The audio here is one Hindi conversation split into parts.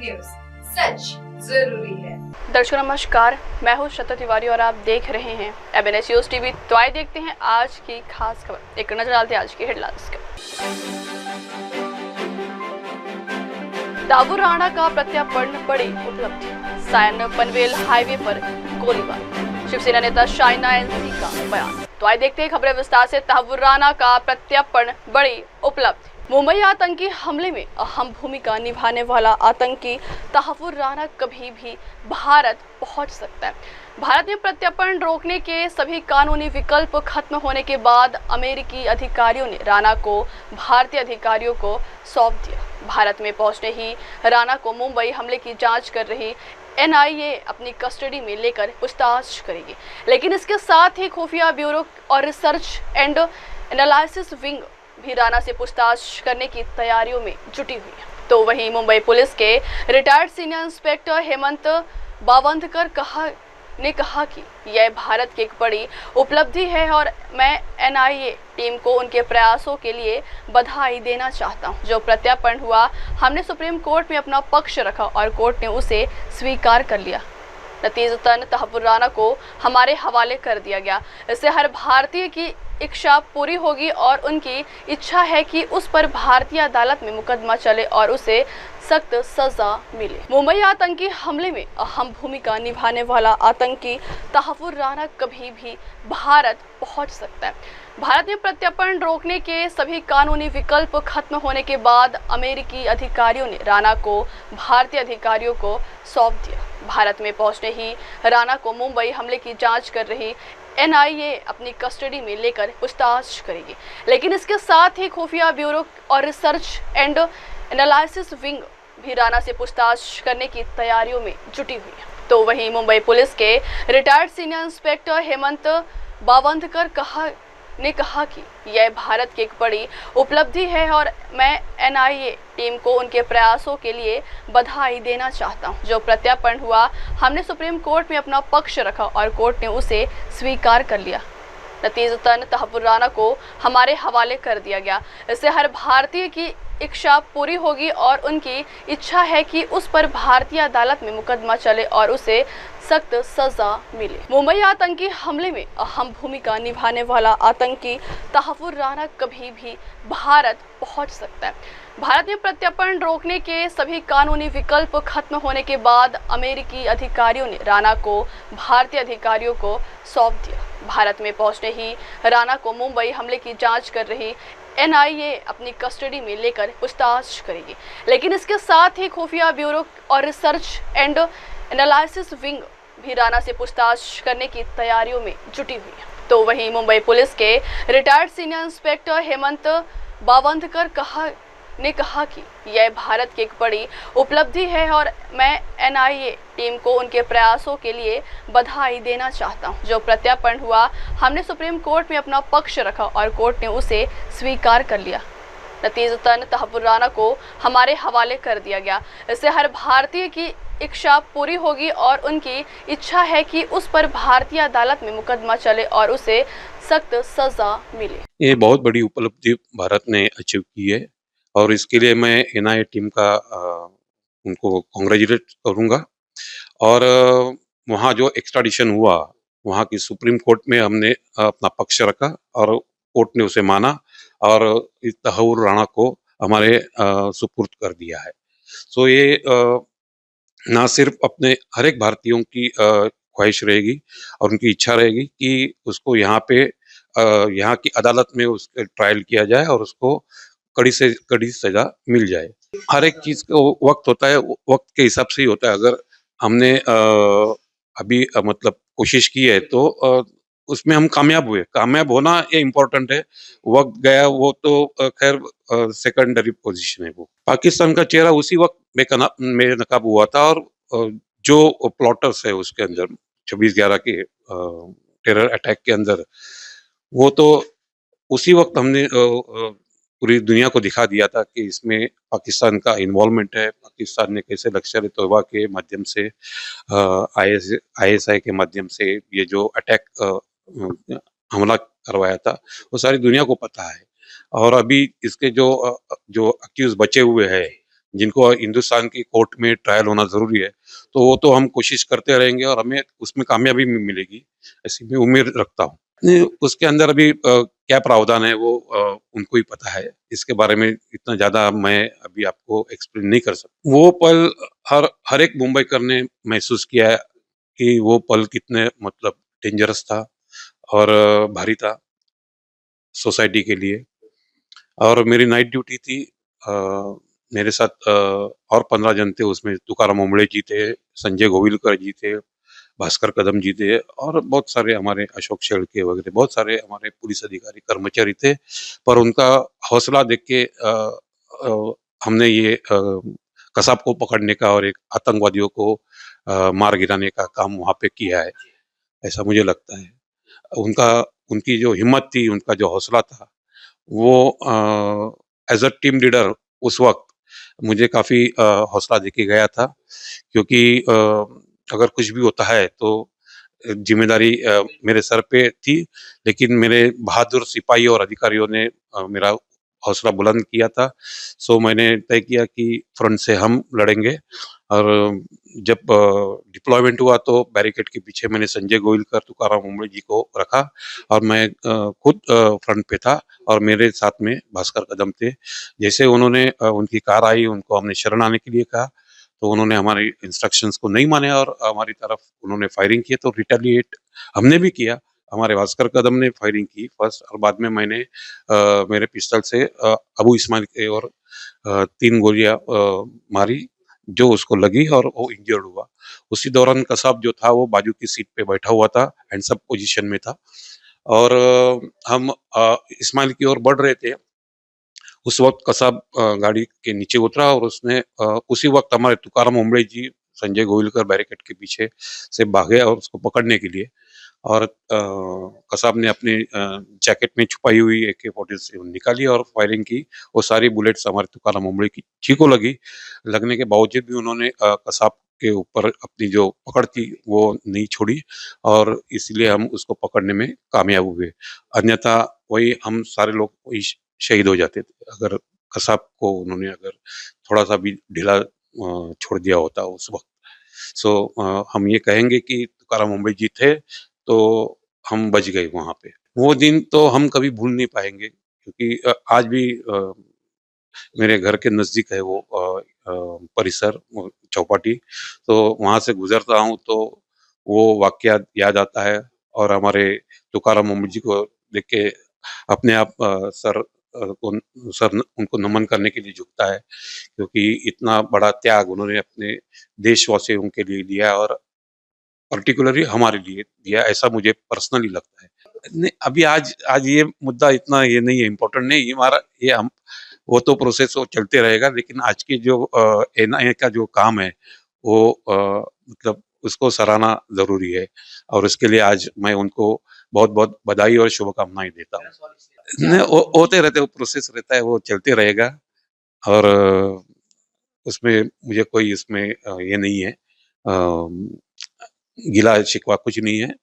न्यूज, सच जरूरी है। दर्शकों नमस्कार, मैं हूं श्रद्धा तिवारी और आप देख रहे हैं एमएनएस न्यूज टीवी। तो आइए देखते हैं आज की खास खबर। एक नजर डालते हैं आज की हेडलाइंस का। दाऊद राणा का प्रत्यार्पण बड़ी उपलब्धि, सायन पनवेल हाईवे पर गोलीबार, शिवसेना नेता शाइना एनसी का बयान। तो आइए देखते हैं खबरें विस्तार से। दाऊद राणा का प्रत्यार्पण बड़ी उपलब्धि। मुंबई आतंकी हमले में अहम भूमिका निभाने वाला आतंकी तहव्वुर राणा कभी भी भारत पहुंच सकता है। भारत में प्रत्यार्पण रोकने के सभी कानूनी विकल्प खत्म होने के बाद अमेरिकी अधिकारियों ने राणा को भारतीय अधिकारियों को सौंप दिया। भारत में पहुंचने ही राणा को मुंबई हमले की जांच कर रही एनआईए अपनी कस्टडी में लेकर पूछताछ करेगी, लेकिन इसके साथ ही खुफिया ब्यूरो और रिसर्च एंड एनालिसिस विंग भी राणा से पूछताछ करने की तैयारियों में जुटी हुई है। तो वहीं मुंबई पुलिस के रिटायर्ड सीनियर इंस्पेक्टर हेमंत बावंधकर ने कहा कि यह भारत की एक बड़ी उपलब्धि है और मैं एनआईए टीम को उनके प्रयासों के लिए बधाई देना चाहता हूं। जो प्रत्यार्पण हुआ, हमने सुप्रीम कोर्ट में अपना पक्ष रखा और कोर्ट ने उसे स्वीकार कर लिया। नतीजतन तहव्वुर राणा को हमारे हवाले कर दिया गया। इससे हर भारतीय की इच्छा पूरी होगी और उनकी इच्छा है कि उस पर भारतीय अदालत में मुकदमा चले और उसे सख्त सजा मिले। मुंबई आतंकी हमले में अहम भूमिका निभाने वाला आतंकी तहव्वुर राणा कभी भी भारत पहुंच सकता है। भारत में प्रत्यार्पण रोकने के सभी कानूनी विकल्प खत्म होने के बाद अमेरिकी अधिकारियों ने राणा को भारतीय अधिकारियों को सौंप दिया। भारत में पहुंचने ही राणा को मुंबई हमले की जांच कर रही एनआईए अपनी कस्टडी में लेकर पूछताछ करेगी, लेकिन इसके साथ ही खुफिया ब्यूरो और रिसर्च एंड एनालिसिस विंग भी राणा से पूछताछ करने की तैयारियों में जुटी हुई है। तो वहीं मुंबई पुलिस के रिटायर्ड सीनियर इंस्पेक्टर हेमंत बावंधकर ने कहा कि यह भारत की एक बड़ी उपलब्धि है और मैं एनआईए टीम को उनके प्रयासों के लिए बधाई देना चाहता हूं। जो प्रत्यार्पण हुआ, हमने सुप्रीम कोर्ट में अपना पक्ष रखा और कोर्ट ने उसे स्वीकार कर लिया। नतीजतन तहव्वुर राणा को हमारे हवाले कर दिया गया। इससे हर भारतीय की इच्छा पूरी होगी और उनकी इच्छा है कि उस पर भारतीय अदालत में मुकदमा चले और उसे सख्त सजा मिले। मुंबई आतंकी हमले में अहम भूमिका निभाने वाला आतंकी तहव्वुर राणा कभी भी भारत पहुंच सकता है। भारत में प्रत्यार्पण रोकने के सभी कानूनी विकल्प खत्म होने के बाद अमेरिकी अधिकारियों ने राणा को भारतीय अधिकारियों को सौंप दिया। भारत में पहुंचने ही राणा को मुंबई हमले की जांच कर रही एनआईए अपनी कस्टडी में लेकर पूछताछ करेगी, लेकिन इसके साथ ही खुफिया ब्यूरो और रिसर्च एंड एनालिसिस विंग भी राणा से पूछताछ करने की तैयारियों में जुटी हुई है। तो वहीं मुंबई पुलिस के रिटायर्ड सीनियर इंस्पेक्टर हेमंत बावंधकर ने कहा कि यह भारत की एक बड़ी उपलब्धि है और मैं एनआईए टीम को उनके प्रयासों के लिए बधाई देना चाहता हूं। जो प्रत्यार्पण हुआ, हमने सुप्रीम कोर्ट में अपना पक्ष रखा और कोर्ट ने उसे स्वीकार कर लिया। नतीजतन तहव्वुर राणा को हमारे हवाले कर दिया गया। इससे हर भारतीय की इच्छा पूरी होगी और उनकी इच्छा है कि उस पर भारतीय अदालत में मुकदमा चले और उसे सख्त सजा मिले। ये बहुत बड़ी उपलब्धि भारत ने अचीव की है और इसके लिए मैं एनआईए टीम का उनको कांग्रेचुलेट करूंगा। और वहाँ जो एक्स्ट्राडिशन हुआ, वहाँ की सुप्रीम कोर्ट में हमने अपना पक्ष रखा और कोर्ट ने उसे माना और इस तहव्वुर राणा को हमारे सुपुर्द कर दिया है। सो ये ना सिर्फ अपने हर एक भारतीयों की ख्वाहिश रहेगी और उनकी इच्छा रहेगी कि उसको यहाँ पे यहाँ की अदालत में उसका ट्रायल किया जाए और उसको कड़ी से कड़ी सजा मिल जाए। हर एक चीज को वक्त होता है, वक्त के हिसाब से ही होता है। अगर हमने अभी मतलब कोशिश की है तो उसमें हम कामयाब हुए। कामयाब होना ये इम्पोर्टेंट है, वक्त गया वो तो खैर सेकेंडरी पोजीशन है। वो पाकिस्तान का चेहरा उसी वक्त बेनकाब हुआ था और जो प्लॉटर्स है उसके अंदर 26/11 के टेरर अटैक के अंदर, वो तो उसी वक्त हमने पूरी दुनिया को दिखा दिया था कि इसमें पाकिस्तान का इन्वॉल्वमेंट है। पाकिस्तान ने कैसे लश्कर तोयबा के माध्यम से आईएसआई के माध्यम से ये जो अटैक हमला करवाया था, वो सारी दुनिया को पता है। और अभी इसके जो अक्यूज बचे हुए हैं जिनको हिंदुस्तान की कोर्ट में ट्रायल होना ज़रूरी है, तो वो तो हम कोशिश करते रहेंगे और हमें उसमें कामयाबी भी मिलेगी, ऐसी मैं उम्मीद रखता हूँ। नहीं, उसके अंदर अभी क्या प्रावधान है वो उनको ही पता है। इसके बारे में इतना ज़्यादा मैं अभी आपको एक्सप्लेन नहीं कर सकता। वो पल हर एक मुंबईकर ने महसूस किया है कि वो पल कितने मतलब डेंजरस था और भारी था सोसाइटी के लिए। और मेरी नाइट ड्यूटी थी। अ, मेरे साथ और 15 जन थे, उसमें तुकाराम ओंबळे जी थे, संजय गोविलकर जी थे, भास्कर कदम जी थे और बहुत सारे हमारे अशोक शेळके वगैरह बहुत सारे हमारे पुलिस अधिकारी, कर्मचारी थे। पर उनका हौसला देख के हमने ये कसाब को पकड़ने का और एक आतंकवादियों को मार गिराने का काम वहाँ पे किया है, ऐसा मुझे लगता है। उनका उनकी जो हिम्मत थी, उनका जो हौसला था, वो एज़ अ टीम लीडर उस वक़्त मुझे काफ़ी हौसला देके गया था, क्योंकि अगर कुछ भी होता है तो ज़िम्मेदारी मेरे सर पे थी, लेकिन मेरे बहादुर सिपाही और अधिकारियों ने मेरा हौसला बुलंद किया था। सो मैंने तय किया कि फ्रंट से हम लड़ेंगे और जब डिप्लॉयमेंट हुआ तो बैरिकेड के पीछे मैंने संजय गोविलकर, तुकाराम ओंबळे जी को रखा और मैं खुद फ्रंट पे था और मेरे साथ में भास्कर कदम थे। जैसे उन्होंने उनकी कार आई, उनको हमने शरण आने के लिए कहा, तो उन्होंने हमारे इंस्ट्रक्शंस को नहीं माने और हमारी तरफ उन्होंने फायरिंग की, तो रिटेलिएट हमने भी किया। हमारे भास्कर कदम ने फायरिंग की फर्स्ट और बाद में मैंने मेरे पिस्टल से अबू इस्माइल के और 3 गोलियाँ मारी, जो उसको लगी और वो इंजर्ड हुआ। उसी दौरान कसाब जो था वो बाजू की सीट पे बैठा हुआ था, हैंड्स अप पोज़ीशन में था और हम इस्माइल की ओर बढ़ रहे थे। उस वक़्त कसाब गाड़ी के नीचे उतरा और उसने उसी वक़्त हमारे तुकाराम ओंबळे जी, संजय गोविलकर बैरिकेड के पीछे से भागे और उसको पकड़ने के लिए और कसाब ने अपनी जैकेट में छुपाई हुई AK-47 निकाली और फायरिंग की। वो सारी बुलेट्स हमारे तुकाराम ओंबळे की जी को लगी। लगने के बावजूद भी उन्होंने कसाब के ऊपर अपनी जो पकड़ थी वो नहीं छोड़ी और इसलिए हम उसको पकड़ने में कामयाब हुए। अन्यथा वही हम सारे लोग वही शहीद हो जाते थे, अगर कसाब को उन्होंने अगर थोड़ा-सा भी ढीला छोड़ दिया होता उस वक़्त। सो हम ये कहेंगे कि तुकाराम ओंबळे जी थे, तो हम बच गए वहाँ पे। वो दिन तो हम कभी भूल नहीं पाएँगे, क्योंकि आज भी मेरे घर के नज़दीक है वो परिसर चौपाटी, तो वहाँ से गुज़रता हूँ तो वो वाक़या याद आता है और हमारे तुकाराम ओंबळे जी को देख के अपने आप उनको नमन करने के लिए झुकता है, क्योंकि इतना बड़ा त्याग उन्होंने अपने देशवासियों के लिए दिया और पर्टिकुलरली हमारे लिए दिया, ऐसा मुझे पर्सनली लगता है। नहीं, अभी आज आज ये मुद्दा इतना ये नहीं है, इम्पोर्टेंट नहीं है हमारा, ये हम वो तो प्रोसेस वो चलते रहेगा, लेकिन आज की जो NIA का जो काम है वो मतलब उसको सराहना ज़रूरी है और उसके लिए आज मैं उनको बहुत-बहुत बधाई और शुभकामनाएँ देता हूँ। नहीं, वो होते रहते, वो प्रोसेस रहता है, वो चलते रहेगा और उसमें मुझे कोई इसमें ये नहीं है, गिला-शिकवा कुछ नहीं है,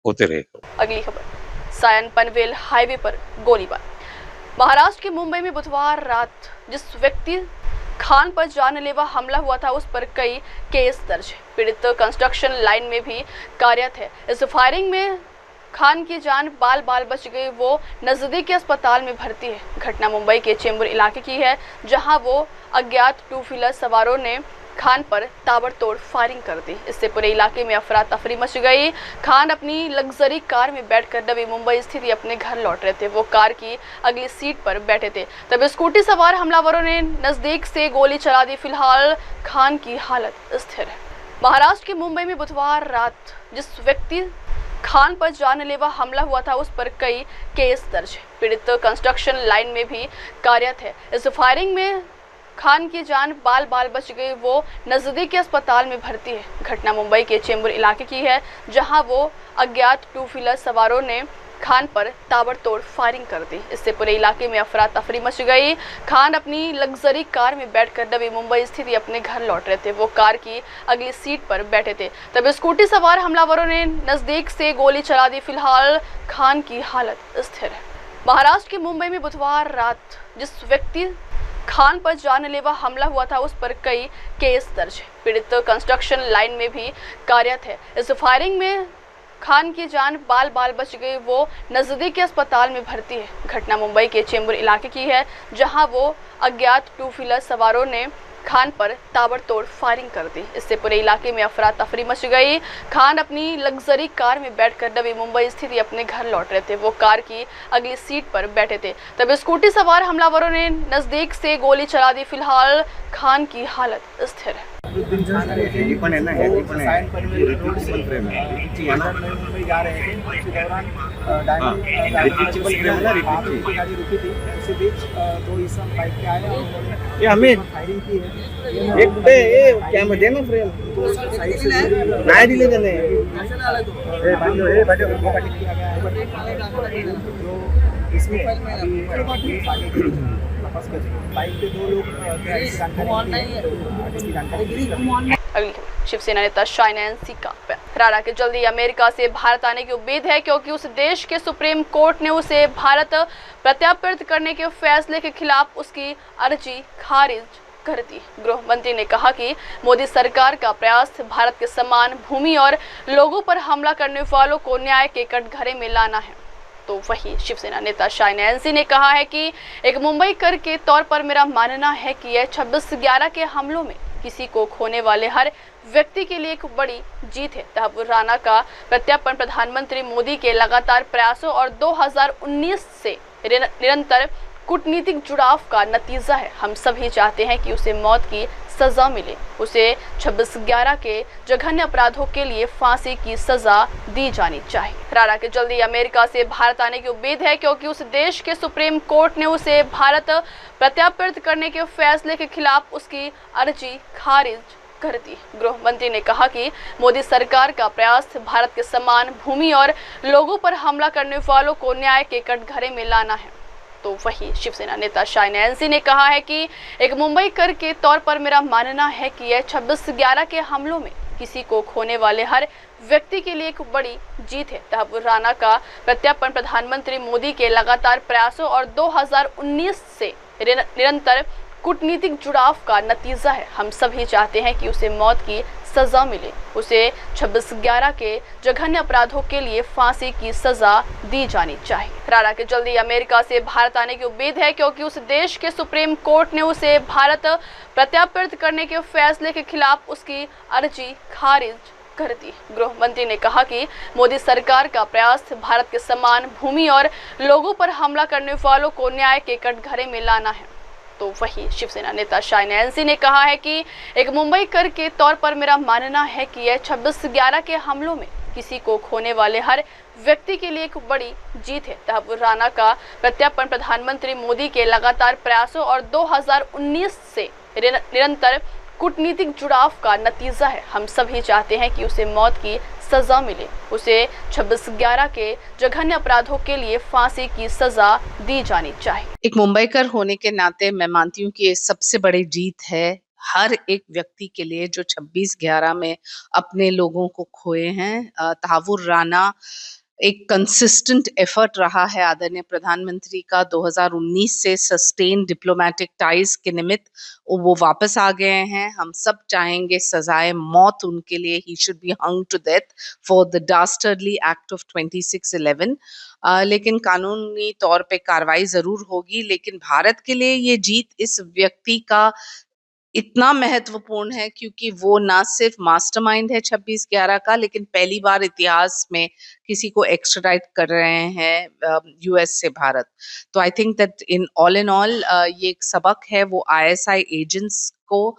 होते रहेगा। अगली खबर, सायन पनवेल हाईवे पर गोलीबार। महाराष्ट्र के मुंबई में बुधवार रात जिस व्यक्ति खान पर जानलेवा हमला हुआ था उस पर कई केस दर्ज है। पीड़ित कंस्ट्रक्शन लाइन में भी कार्यरत है। इस फायरिंग में खान की जान बाल बाल बच गई, वो नजदीकी अस्पताल में भर्ती है। घटना मुंबई के चेंबूर इलाके की है, जहां वो अज्ञात 2 व्हीलर सवारों ने खान पर ताबड़तोड़ फायरिंग कर दी। इससे पूरे इलाके में अफरा तफरी मच गई। खान अपनी लग्जरी कार में बैठकर नवी मुंबई स्थित अपने घर लौट रहे थे। वो कार की अगली सीट पर बैठे थे, तब स्कूटी सवार हमलावरों ने नजदीक से गोली चला दी। फिलहाल खान की हालत स्थिर है। महाराष्ट्र के मुंबई में बुधवार रात जिस व्यक्ति खान पर जानलेवा हमला हुआ था उस पर कई केस दर्ज है। पीड़ित कंस्ट्रक्शन लाइन में भी कार्यरत है। इस फायरिंग में खान की जान बाल बाल बच गई, वो नजदीकी अस्पताल में भर्ती है। घटना मुंबई के चेंबूर इलाके की है, जहां वो अज्ञात 2 व्हीलर सवारों ने खान पर ताबड़तोड़ फायरिंग कर दी। इससे पूरे इलाके में अफरा तफरी मच गई। खान अपनी लग्जरी कार में बैठकर नवी मुंबई स्थित अपने घर लौट रहे थे। वो कार की अगली सीट पर बैठे थे, तब स्कूटी सवार हमलावरों ने नजदीक से गोली चला दी। फिलहाल खान की हालत स्थिर है। महाराष्ट्र के मुंबई में बुधवार रात जिस व्यक्ति खान पर जानलेवा हमला हुआ था उस पर कई केस दर्ज है। पीड़ित कंस्ट्रक्शन लाइन में भी कार्यरत है। इस फायरिंग में खान की जान बाल बच गई। वो नजदीकी अस्पताल में भर्ती है। घटना मुंबई के चेंबूर इलाके की है, जहां वो अज्ञात टू व्हीलर सवारों ने खान पर ताबड़तोड़ फायरिंग कर दी। इससे पूरे इलाके में अफरा तफरी मच गई। खान अपनी लग्जरी कार में बैठकर नवी मुंबई स्थित अपने घर लौट रहे थे। वो कार की अगली सीट पर बैठे थे, तब स्कूटी सवार हमलावरों ने नजदीक से गोली चला दी। फिलहाल खान की हालत स्थिर है। पण है ना, वो साइन पनवेल रोड से मुंबई जा रहे थे। उसी दौरान गाड़ी रुकी थी। उसी बीच दो इंसान बाइक पे आए और हमें फायरिंग की है। एक पे ये कैमरा देना फ्रेम तो साइड से नहीं दिले देने ए भाई वो कट किया गया है। जो इसमें बाइक पे दो लोग अगली शिवसेना नेता शाइना का राणा के जल्दी अमेरिका से भारत आने की उम्मीद है, क्योंकि उस देश के सुप्रीम कोर्ट ने उसे भारत प्रत्यार्पित करने के फैसले के खिलाफ उसकी अर्जी खारिज कर दी। गृह मंत्री ने कहा कि मोदी सरकार का प्रयास भारत के समान भूमि और लोगों पर हमला करने वालों को न्याय के कटघरे में लाना है। तो वही शिवसेना नेता शाइना ने कहा है कि एक मुंबई कर के तौर पर मेरा मानना है कि यह 26/11 के हमलों में किसी को खोने वाले हर व्यक्ति के लिए एक बड़ी जीत है। तहव्वुर राणा का प्रत्यार्पण प्रधानमंत्री मोदी के लगातार प्रयासों और 2019 से निरंतर कूटनीतिक जुड़ाव का नतीजा है। हम सभी चाहते हैं कि उसे मौत की सजा मिले। उसे 26/11 के जघन्य अपराधों के लिए फांसी की सजा दी जानी चाहिए। राणा के जल्दी अमेरिका से भारत आने की उम्मीद है, क्योंकि उस देश के सुप्रीम कोर्ट ने उसे भारत प्रत्यार्पित करने के फैसले के खिलाफ उसकी अर्जी खारिज कर दी। गृह मंत्री ने कहा कि मोदी सरकार का प्रयास भारत के समान भूमि और लोगों पर हमला करने वालों को न्याय के कटघरे में लाना है। तो वही शिवसेना नेता शाइना ने कहा है कि एक मुंबई कर के तौर पर मेरा मानना है कि यह 26/11 के हमलों में किसी को खोने वाले हर व्यक्ति के लिए एक बड़ी जीत है। तहव्वुर राणा का प्रत्यार्पण प्रधानमंत्री मोदी के लगातार प्रयासों और 2019 से निरंतर कूटनीतिक जुड़ाव का नतीजा है। हम सभी चाहते हैं कि उसे मौत की सजा मिले। उसे 26/11 के जघन्य अपराधों के लिए फांसी की सजा दी जानी चाहिए। राणा के जल्दी अमेरिका से भारत आने की उम्मीद है, क्योंकि उस देश के सुप्रीम कोर्ट ने उसे भारत प्रत्यार्पित करने के फैसले के खिलाफ उसकी अर्जी खारिज कर दी। गृह मंत्री ने कहा कि मोदी सरकार का प्रयास भारत के समान भूमि और लोगों पर हमला करने वालों को न्याय के कटघरे में लाना है। तो वही शिवसेना नेता शाइना ने कहा है कि एक मुंबई कर के तौर पर मेरा मानना है कि यह 26/11 के हमलों में किसी को खोने वाले हर व्यक्ति के लिए एक बड़ी जीत है। तहव्वुर राणा का प्रत्यार्पण प्रधानमंत्री मोदी के लगातार प्रयासों और 2019 से निरंतर कूटनीतिक जुड़ाव का नतीजा है। हम सभी चाहते हैं कि उसे मौत की सजा मिले। उसे 26/11 के जघन्य अपराधों के लिए फांसी की सजा दी जानी चाहिए। एक मुंबईकर होने के नाते मैं मानती हूँ कि ये सबसे बड़ी जीत है हर एक व्यक्ति के लिए जो 26/11 में अपने लोगों को खोए हैं। तहव्वुर राणा एक कंसिस्टेंट एफर्ट रहा है आदरणीय प्रधानमंत्री का। 2019 से सस्टेन डिप्लोमेटिक टाइज के निमित्त वो वापस आ गए हैं। हम सब चाहेंगे सजाए मौत उनके लिए, he should be hung to death for the dastardly act of 2611। लेकिन कानूनी तौर पे कार्रवाई जरूर होगी। लेकिन भारत के लिए ये जीत इस व्यक्ति का इतना महत्वपूर्ण है क्योंकि वो ना सिर्फ मास्टरमाइंड है 26/11 का, लेकिन पहली बार इतिहास में किसी को एक्स्ट्राडाइट कर रहे हैं यूएस से भारत। तो I think that in all ये एक सबक है वो आईएसआई एजेंट्स को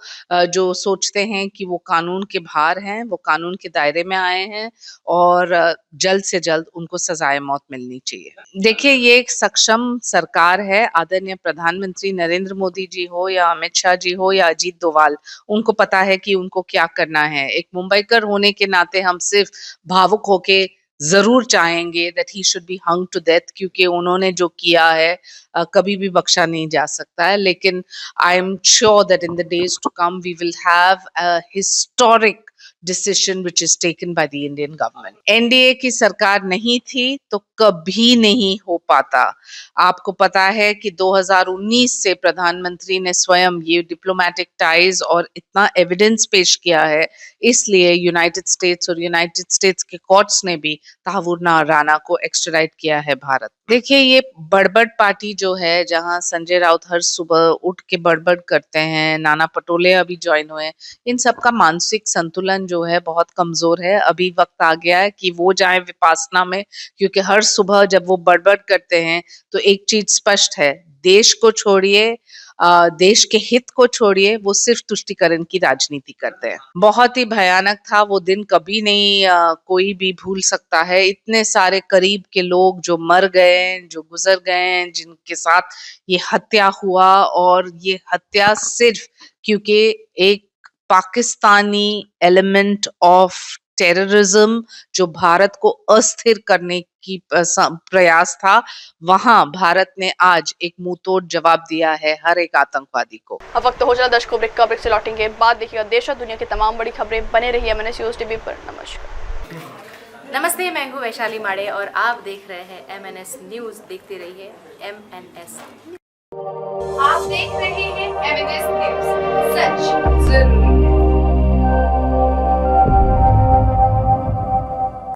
जो सोचते हैं कि वो कानून के बाहर हैं, वो कानून के दायरे में आए हैं और जल्द से जल्द उनको सजाए मौत मिलनी चाहिए। देखिए, ये एक सक्षम सरकार है। आदरणीय प्रधानमंत्री नरेंद्र मोदी जी हो या अमित शाह जी हो या अजीत डोभाल, उनको पता है कि उनको क्या करना है। एक मुंबईकर होने के नाते हम सिर्फ भावुक होके जरूर चाहेंगे that he should be hung to death, क्योंकि उन्होंने जो किया है कभी भी बख्शा नहीं जा सकता है। लेकिन I am sure that in the days to come we will have a historic decision which is taken by the Indian government. NDA की सरकार नहीं थी तो कभी नहीं हो पाता। आपको पता है कि 2019 से प्रधानमंत्री ने स्वयं ये डिप्लोमेटिक टाइज और इतना एविडेंस पेश किया है, इसलिए यूनाइटेड स्टेट्स और यूनाइटेड स्टेट्स के कोर्ट्स ने भी तहव्वुर राना को एक्स्ट्राडाइट किया है भारत। देखिए, ये बड़बड़ पार्टी जो है, जहां संजय राउत हर सुबह उठ के बड़बड़ करते हैं, नाना पटोले अभी ज्वाइन हुए, इन सबका मानसिक संतुलन जो है बहुत कमजोर है। अभी वक्त आ गया है कि वो जाए विपासना में, क्योंकि हर सुबह जब वो बड़बड़ करते हैं तो एक चीज स्पष्ट है, देश को छोड़िए, देश के हित को छोड़िए, वो सिर्फ तुष्टिकरण की राजनीति करते हैं। बहुत ही भयानक था वो दिन, कभी नहीं कोई भी भूल सकता है। इतने सारे करीब के लोग जो मर गए, जो गुजर गए, जिनके साथ ये हत्या हुआ, और ये हत्या सिर्फ क्योंकि एक पाकिस्तानी एलिमेंट ऑफ टेररिज्म जो भारत को अस्थिर करने की प्रयास था, वहां भारत ने आज एक मुंहतोड़ जवाब दिया है हर एक आतंकवादी को। अब वक्त हो चला दर्शकों ब्रेक का। ब्रेक से लौटेंगे बाद देखिएगा देश और दुनिया की तमाम बड़ी खबरें। बने रहिए MNS न्यूज़ टीवी पर। नमस्कार। नमस्ते, मैं हूँ वैशाली माड़े और आप देख रहे हैं MNS न्यूज़। देखते रहिए MNS। आप देख रहे हैं MNS न्यूज़, सच जरूरी